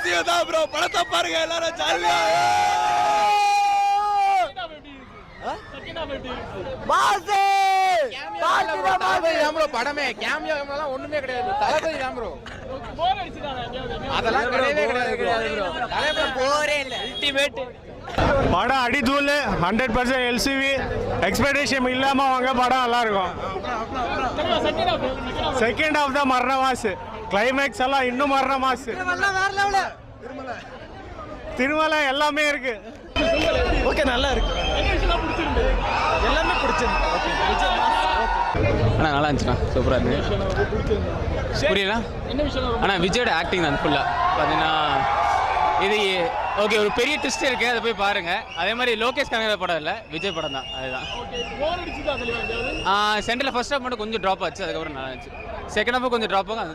அவசியம் தான் ப்ரோ. படத்தை பாருங்க எல்லாரும் ஜாலியா. படமே கேமியோ ஒண்ணுமே கிடையாது. தளபதி தான் ப்ரோ. அதெல்லாம் கிடையவே கிடையாது. போரே இல்ல. அல்டிமேட் படம் அடிதூள் 100% எல்சிவி. எக்ஸ்பெக்டேஷன் இல்லாம வாங்க, படம் நல்லா இருக்கும். செகண்ட் ஹாஃப் தான் மரண மாசு. கிளைமேக்ஸ் எல்லாம் இன்னும் மரண மாசு. திருமலை எல்லாமே இருக்கு. ஓகே, நல்லா இருக்கு. எல்லாமே பிடிச்சிருக்கு. அண்ணா நல்லா இருந்துச்சுண்ணா, சூப்பராக இருந்துச்சு. புரியல அண்ணா, விஜயோட ஆக்டிங் தான் ஃபுல்லாக பார்த்தீங்கன்னா. இது ஓகே, ஒரு பெரிய ட்விஸ்ட் இருக்குது, அதை போய் பாருங்கள். அதே மாதிரி லோகேஷ் கனகராஜ் படம் இல்லை, விஜய் படம் தான். அதுதான் சென்டரில் ஃபர்ஸ்ட் ஹாஃப் மட்டும் கொஞ்சம் ட்ராப் ஆச்சு, அதுக்கப்புறம் நல்லா இருந்துச்சு. செகண்ட் ஹாஃப் கொஞ்சம் ட்ராப் ஆகும்.